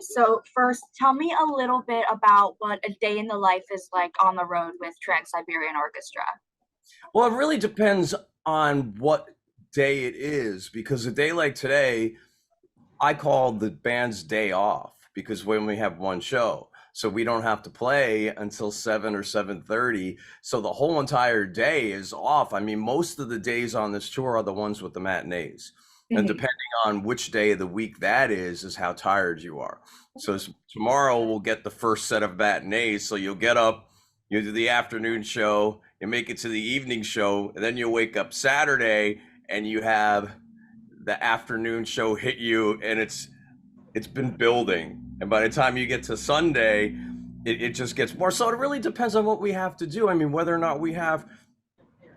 So first, tell me a little bit about what a day in the life is like on the road with Trans-Siberian Orchestra. Well, it really depends on what day it is because a day like today, I call the band's day off because when we have one show, so we don't have to play until 7 or 7:30. So the whole entire day is off. I mean, most of the days on this tour are the ones with the matinees. And Mhm. depending on which day of the week that is how tired you are. So tomorrow we'll get the first set of matinees. So you'll get up, you do the afternoon show, you make it to the evening show, and then you wake up Saturday and you have the afternoon show hit you, and it's been building, and by the time you get to Sunday, it just gets more. So it really depends on what we have to do. I mean, whether or not we have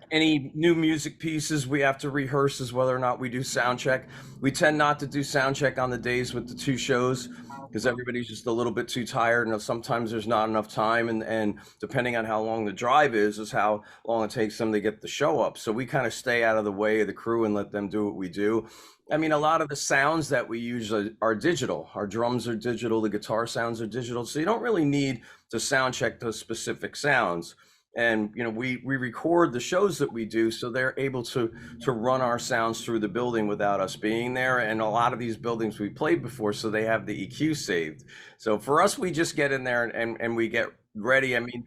any new music pieces we have to rehearse, is whether or not we do sound check. We tend not to do sound check on the days with the two shows because everybody's just a little bit too tired, and sometimes there's not enough time, and depending on how long the drive is how long it takes them to get the show up. So we kind of stay out of the way of the crew and let them do what we do. I mean, a lot of the sounds that we use are digital. Our drums are digital, the guitar sounds are digital, so you don't really need to sound check those specific sounds. And we record the shows that we do, so they're able to run our sounds through the building without us being there. And a lot of these buildings we played before, so they have the EQ saved. So for us, we just get in there and we get ready. I mean,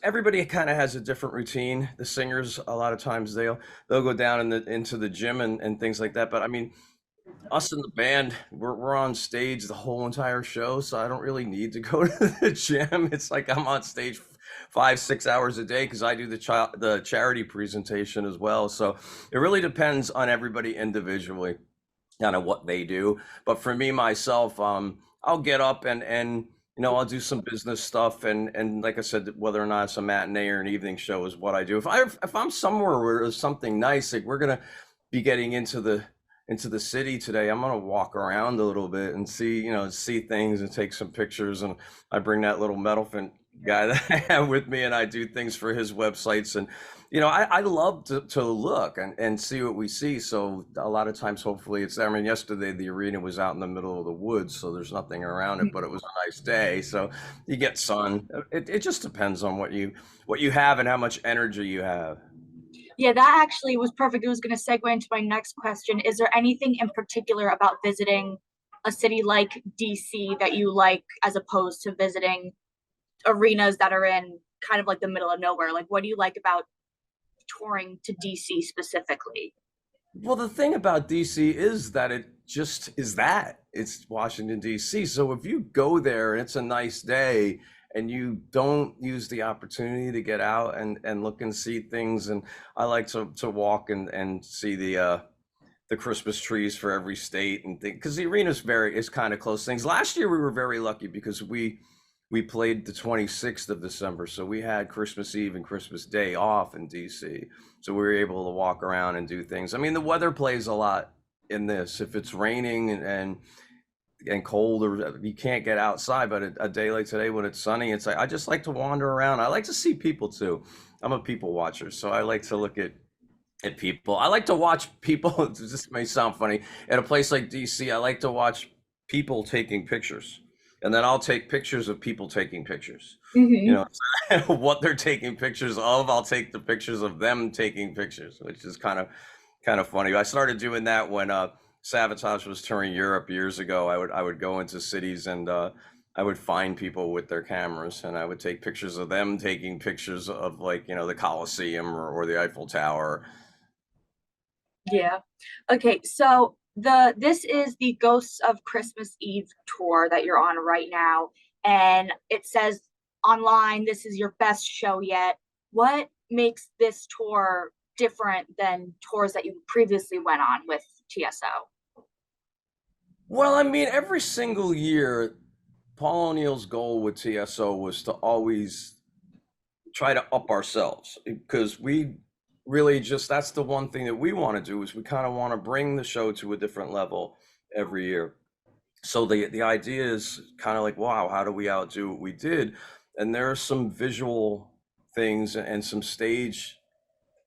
everybody kind of has a different routine. The singers, a lot of times they'll go down into the gym and things like that. But I mean, us in the band, we're on stage the whole entire show, so I don't really need to go to the gym. It's like I'm on stage 5, 6 hours a day because I do the charity presentation as well. So it really depends on everybody individually, kind of what they do. But for me myself, I'll get up and I'll do some business stuff, and like I said, whether or not it's a matinee or an evening show is what I do. If I'm somewhere where there's something nice, like we're gonna be getting into the city today, I'm gonna walk around a little bit and see things and take some pictures. And I bring that little metalfin guy that I have with me, and I do things for his websites. And I love to look and see what we see. So a lot of times, hopefully, it's there. I mean, yesterday the arena was out in the middle of the woods, so there's nothing around it, but it was a nice day. So you get sun. It just depends on what you have and how much energy you have. Yeah, that actually was perfect. It was going to segue into my next question. Is there anything in particular about visiting a city like DC that you like as opposed to visiting arenas that are in kind of like the middle of nowhere? Like, what do you like about touring to DC specifically? Well, the thing about DC is that it just is that it's Washington, DC. So if you go there and it's a nice day and you don't use the opportunity to get out and look and see things, and I like to walk and see the Christmas trees for every state and think, because the arena's is kind of close things. Last year we were very lucky because we played the 26th of December, so we had Christmas Eve and Christmas Day off in DC. So we were able to walk around and do things. I mean, the weather plays a lot in this. If it's raining and cold, or you can't get outside, but a day like today when it's sunny, it's like I just like to wander around. I like to see people too. I'm a people watcher, so I like to look at people. I like to watch people. This may sound funny. At a place like DC, I like to watch people taking pictures, and then I'll take pictures of people taking pictures. You Hmm. know, what they're taking pictures of, I'll take the pictures of them taking pictures, which is kind of funny. I started doing that when Savatage was touring Europe years ago. I would go into cities, and I would find people with their cameras, and I would take pictures of them taking pictures of, like, the Colosseum or the Eiffel Tower. Yeah. Okay, so this is the Ghosts of Christmas Eve tour that you're on right now, and it says online this is your best show yet. What makes this tour different than tours that you previously went on with TSO? Well, I mean, every single year, Paul O'Neill's goal with TSO was to always try to up ourselves, because we really just that's the one thing that we want to do, is we kind of want to bring the show to a different level every year. So the idea is kind of like, wow, how do we outdo what we did? And there are some visual things and some stage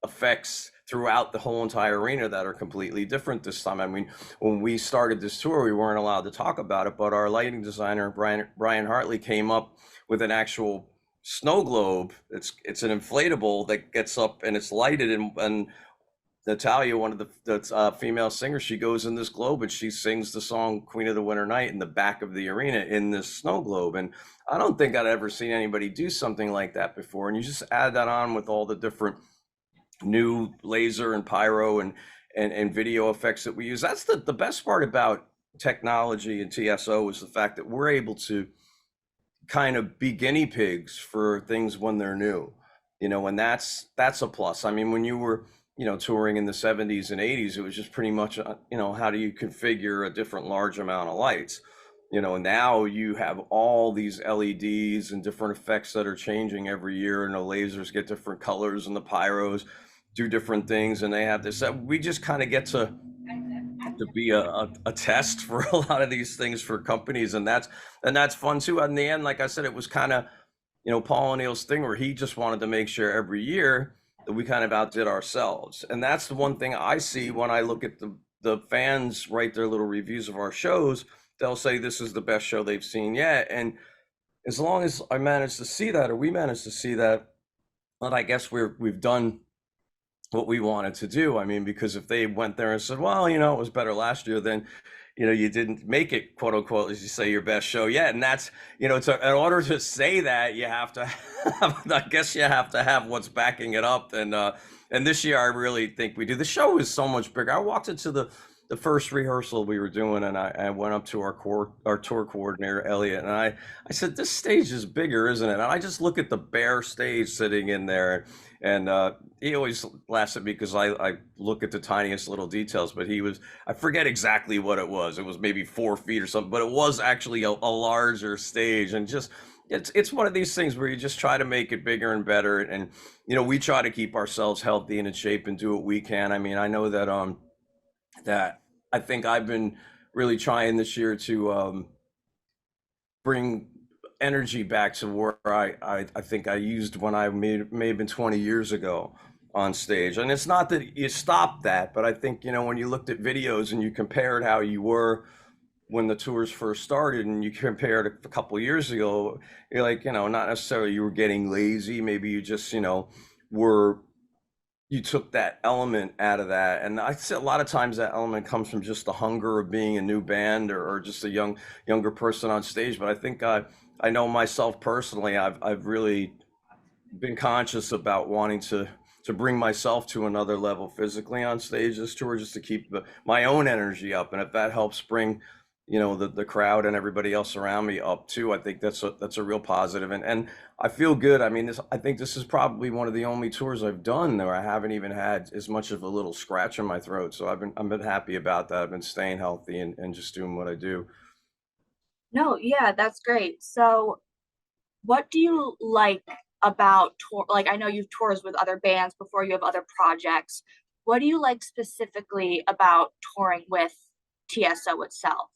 effects throughout the whole entire arena that are completely different this time. I mean, when we started this tour, we weren't allowed to talk about it, but our lighting designer, Brian Hartley, came up with an actual snow globe. It's an inflatable that gets up and it's lighted, and Natalia, one of the female singers, she goes in this globe and she sings the song Queen of the Winter Night in the back of the arena in this snow globe. And I don't think I'd ever seen anybody do something like that before. And you just add that on with all the different new laser and pyro and video effects that we use. That's the best part about technology and TSO, is the fact that we're able to kind of be guinea pigs for things when they're new, and that's a plus. I mean, when you were touring in the 70s and 80s, it was just pretty much, how do you configure a different large amount of lights? Now you have all these LEDs and different effects that are changing every year, and the lasers get different colors and the pyros do different things. And they have this, we just kind of get to be a test for a lot of these things for companies. And that's fun too. In the end, like I said, it was kind of, Paul O'Neill's thing where he just wanted to make sure every year that we kind of outdid ourselves. And that's the one thing I see when I look at the fans write their little reviews of our shows. They'll say this is the best show they've seen yet. And as long as I manage to see that, or we manage to see that, well, I guess we've done what we wanted to do. I mean, because if they went there and said, well, it was better last year, then you didn't make it, quote unquote, as you say, your best show yet. And that's, in order to say that, you have to have, I guess you have to have what's backing it up. And this year, I really think we do. The show is so much bigger. I walked into the first rehearsal we were doing, and I went up to our tour coordinator, Elliot, and I said, this stage is bigger, isn't it? And I just look at the bare stage sitting in there, and he always laughs at me because I look at the tiniest little details, but I forget exactly what it was. It was maybe 4 feet or something, but it was actually a larger stage. And just, it's one of these things where you just try to make it bigger and better. And, we try to keep ourselves healthy and in shape and do what we can. I mean, I know that I think I've been really trying this year to bring energy back to where I think I used when I may have been 20 years ago on stage. And it's not that you stop that, but I think, when you looked at videos and you compared how you were when the tours first started and you compared a couple of years ago, you're like, not necessarily you were getting lazy. Maybe you just, you took that element out of that. And I say a lot of times that element comes from just the hunger of being a new band or just a younger person on stage. But I think I know myself personally, I've really been conscious about wanting to bring myself to another level physically on stage this tour, just to keep my own energy up. And if that helps bring, the crowd and everybody else around me up too, I think that's a real positive. And I feel good. I mean, I think this is probably one of the only tours I've done where I haven't even had as much of a little scratch in my throat. So I've been happy about that. I've been staying healthy and just doing what I do. No, yeah, that's great. So what do you like about tour? Like, I know you've tours with other bands before, you have other projects. What do you like specifically about touring with TSO itself?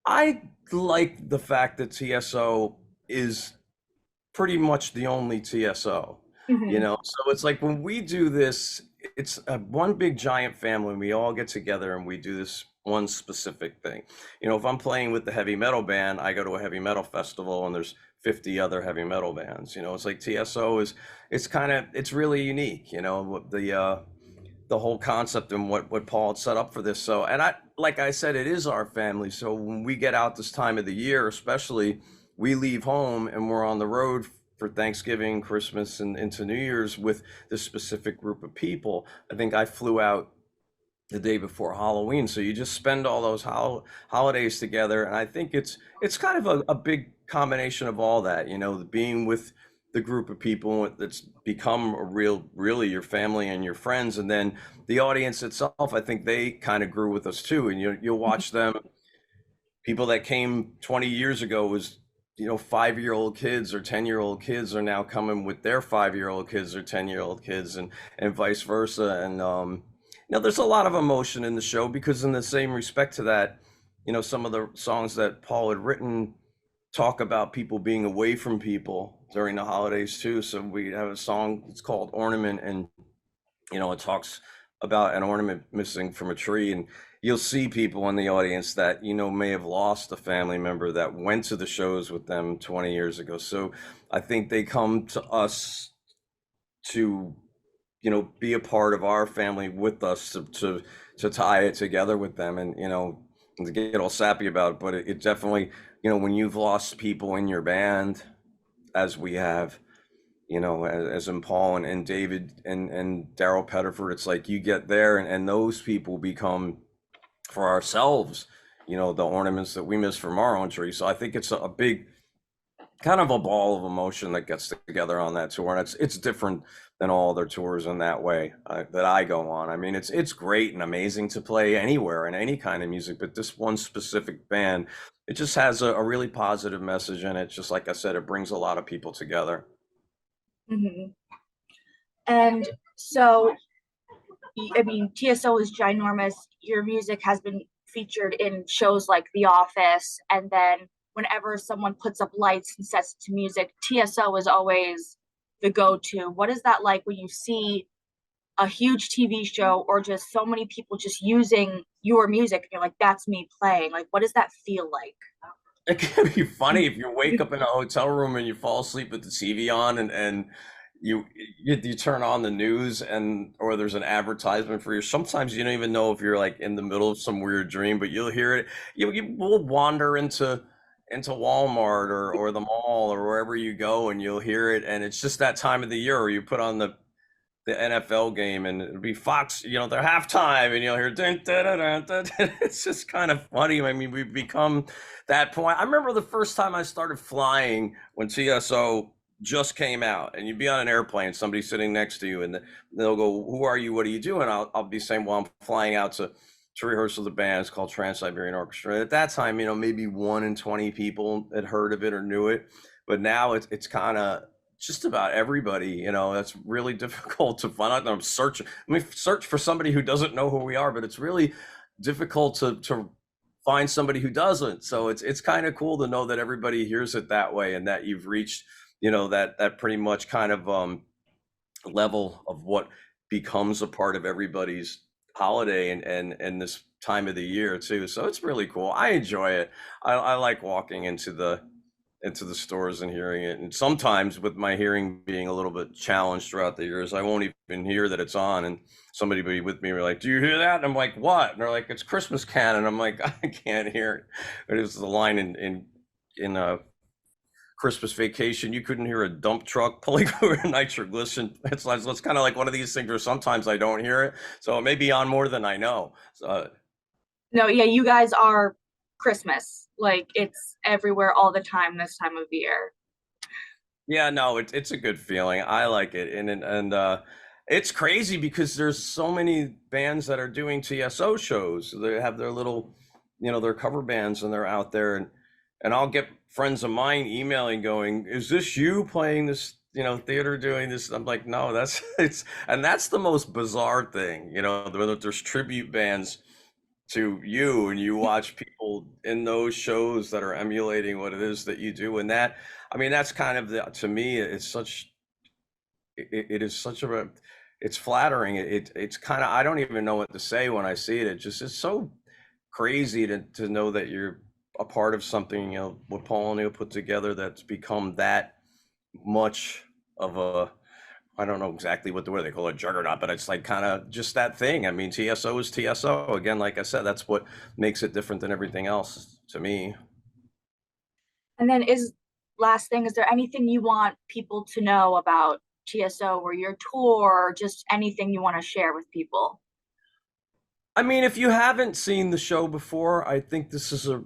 I like the fact that TSO is pretty much the only TSO, so it's like when we do this, it's one big giant family. We all get together and we do this one specific thing. If I'm playing with the heavy metal band, I go to a heavy metal festival and there's 50 other heavy metal bands. It's like TSO it's really unique, the whole concept and what Paul had set up for this. So, and like I said, it is our family. So when we get out this time of the year, especially, we leave home and we're on the road for Thanksgiving, Christmas, and into New Year's with this specific group of people. I think I flew out the day before Halloween. So you just spend all those holidays together. And I think it's kind of a big combination of all that, being with the group of people that's become really your family and your friends. And then the audience itself, I think they kind of grew with us too. And you'll watch them, people that came 20 years ago was, 5-year-old kids or 10-year-old kids are now coming with their 5-year-old kids or 10-year-old kids and vice versa. And, there's a lot of emotion in the show because in the same respect to that, some of the songs that Paul had written talk about people being away from people, during the holidays too. So we have a song, it's called Ornament, and it talks about an ornament missing from a tree, and you'll see people in the audience that may have lost a family member that went to the shows with them 20 years ago. So I think they come to us to be a part of our family with us, to tie it together with them, and to get all sappy about it. But it definitely, when you've lost people in your band, as we have, as in Paul and David and Daryl Pettiford, it's like you get there, and those people become, for ourselves, the ornaments that we miss from our own tree. So I think it's a big kind of a ball of emotion that gets together on that tour, and it's different than all other tours in that way that I go on. I mean, it's great and amazing to play anywhere in any kind of music, but this one specific band, it just has a really positive message in it. Just like I said, it brings a lot of people together. Mm-hmm. And so, I mean, TSO is ginormous. Your music has been featured in shows like The Office, and then whenever someone puts up lights and sets it to music, TSO is always the go-to. What is that like when you see a huge TV show or just so many people just using your music and you're like, that's me playing? Like, what does that feel like? It can be funny if you wake up in a hotel room and you fall asleep with the TV on, and you turn on the news, or there's an advertisement for you. Sometimes you don't even know if you're like in the middle of some weird dream, but you'll hear it. You will wander into Walmart or the mall or wherever you go, and you'll hear it, and it's just that time of the year where you put on the NFL game, and it'll be Fox, their halftime, and you'll hear dun, dun, dun, dun, dun, dun. It's just kind of funny. I mean, we've become that point. I remember the first time I started flying when TSO just came out, and you'd be on an airplane, somebody sitting next to you, and they'll go, "Who are you? What are you doing?" I'll be saying, "Well, I'm flying out to rehearse with the band. It's called Trans-Siberian Orchestra." At that time, maybe 1 in 20 people had heard of it or knew it, but now it's kind of just about everybody. That's really difficult to find out. I'm searching. Search for somebody who doesn't know who we are, but it's really difficult to find somebody who doesn't. So it's kind of cool to know that everybody hears it that way, and that you've reached that pretty much kind of level of what becomes a part of everybody's holiday and this time of the year too. So it's really cool. I enjoy it. I like walking into the stores and hearing it. And sometimes, with my hearing being a little bit challenged throughout the years, I won't even hear that it's on, and somebody be with me, we're like, "Do you hear that?" And I'm like, "What?" And they're like, "It's Christmas Canon." I'm like, "I can't hear it." It was the line in Christmas Vacation. You couldn't hear a dump truck pulling over nitroglycerin. It's kind of like one of these things where sometimes I don't hear it, so it may be on more than I know. So No, yeah, you guys are Christmas. Like, it's everywhere all the time this time of year. yeah, no, it's a good feeling. I like it, and it's crazy because there's so many bands that are doing TSO shows. They have their little, their cover bands, and they're out there, and I'll get friends of mine emailing, going, "Is this you playing this, theater, doing this?" I'm like, "No, and that's the most bizarre thing, that there's tribute bands to you, and you watch people in those shows that are emulating what it is that you do, and that, I mean, that's kind of to me, it is such it's flattering. It's kind of, I don't even know what to say when I see it. It's so crazy to know that you're a part of something, what Paul and Neil put together, that's become that much of a, I don't know exactly what they call it, juggernaut, but it's like kind of just that thing. I mean, TSO is TSO. Again, like I said, that's what makes it different than everything else to me. And then last thing, is there anything you want people to know about TSO or your tour, or just anything you want to share with people? I mean, if you haven't seen the show before, I think this is a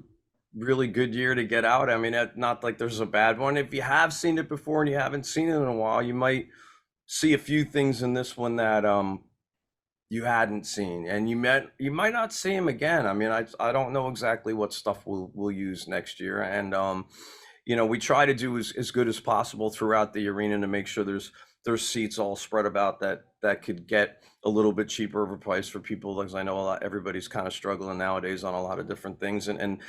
really good year to get out. I mean, not like there's a bad one. If you have seen it before and you haven't seen it in a while, you might see a few things in this one that you hadn't seen, and you might not see them again. I mean, I don't know exactly what stuff we'll use next year, and we try to do as good as possible throughout the arena to make sure there's seats all spread about that could get a little bit cheaper of a price for people, because I know everybody's kind of struggling nowadays on a lot of different things, and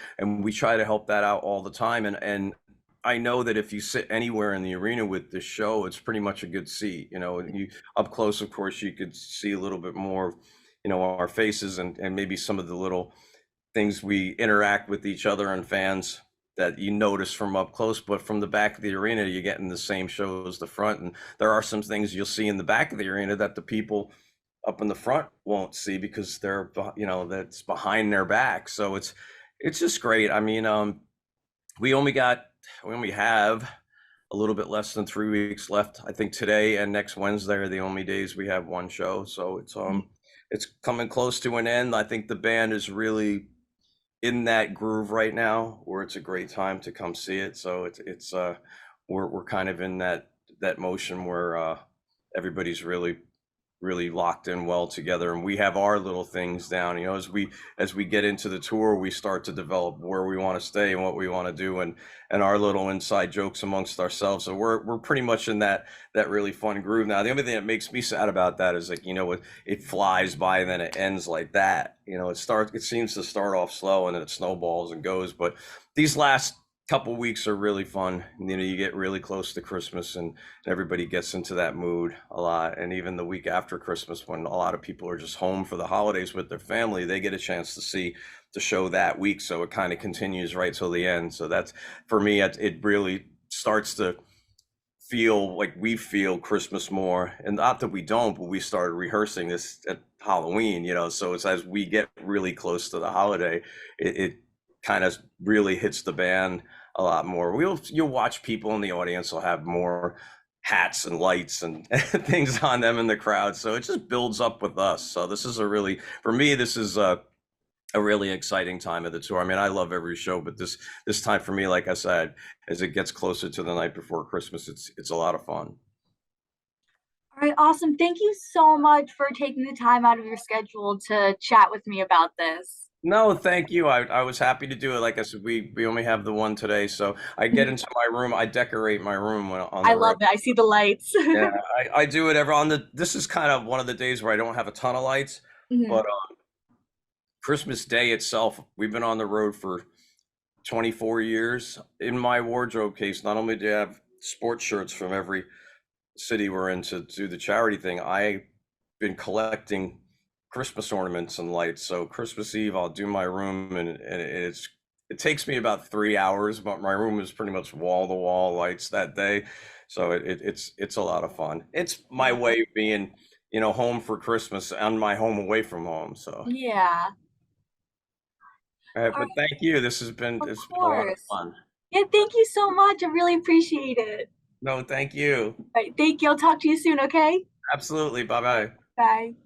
we try to help that out all the time, and I know that if you sit anywhere in the arena with this show, it's pretty much a good seat. You know, and you up close, of course, you could see a little bit more of, you know, our faces and maybe some of the little things we interact with each other and fans that you notice from up close. But from the back of the arena, you're getting the same show as the front, and there are some things you'll see in the back of the arena that the people up in the front won't see because they're, you know, that's behind their back. So it's just great. I mean, we only got we only have a little bit less than 3 weeks left. I think today and next Wednesday are the only days we have one show. So it's coming close to an end. I think the band is really in that groove right now where it's a great time to come see it. So it's we're kind of in that motion where everybody's really locked in well together, and we have our little things down. You know, as we get into the tour, we start to develop where we want to stay and what we want to do, and our little inside jokes amongst ourselves. So we're pretty much in that really fun groove now. The only thing that makes me sad about that is, like, you know, it flies by and then it ends like that. You know, it seems to start off slow and then it snowballs and goes. But these last couple weeks are really fun. You know, you get really close to Christmas and everybody gets into that mood a lot. And even the week after Christmas, when a lot of people are just home for the holidays with their family, they get a chance to see the show that week. So it kind of continues right till the end. So that's, for me, it really starts to feel like we feel Christmas more. And not that we don't, but we started rehearsing this at Halloween, you know. So it's as we get really close to the holiday, it kind of really hits the band a lot more. You'll watch people in the audience will have more hats and lights and things on them in the crowd. So it just builds up with us. So this is for me, this is a really exciting time of the tour. I mean, I love every show, but this time for me, like I said, as it gets closer to the night before Christmas, it's a lot of fun. All right, awesome. Thank you so much for taking the time out of your schedule to chat with me about this. No, thank you. I was happy to do it. Like I said, we only have the one today, so I get into my room. I decorate my room on I the love road. it. I see the lights. Yeah, I do it every on the. This is kind of one of the days where I don't have a ton of lights, Mhm. but Christmas Day itself, we've been on the road for 24 years. In my wardrobe case, not only do I have sports shirts from every city we're in to do the charity thing, I've been collecting Christmas ornaments and lights. So Christmas Eve, I'll do my room, and it takes me about 3 hours, but my room is pretty much wall to wall lights that day. So it's a lot of fun. It's my way of being, you know, home for Christmas and my home away from home. So, Yeah. all right, All but right, thank you. of It's been a lot of course. fun. Yeah, thank you so much. I really appreciate it. No, thank you. All right, thank you. I'll talk to you soon, okay? Absolutely. Bye bye. Bye.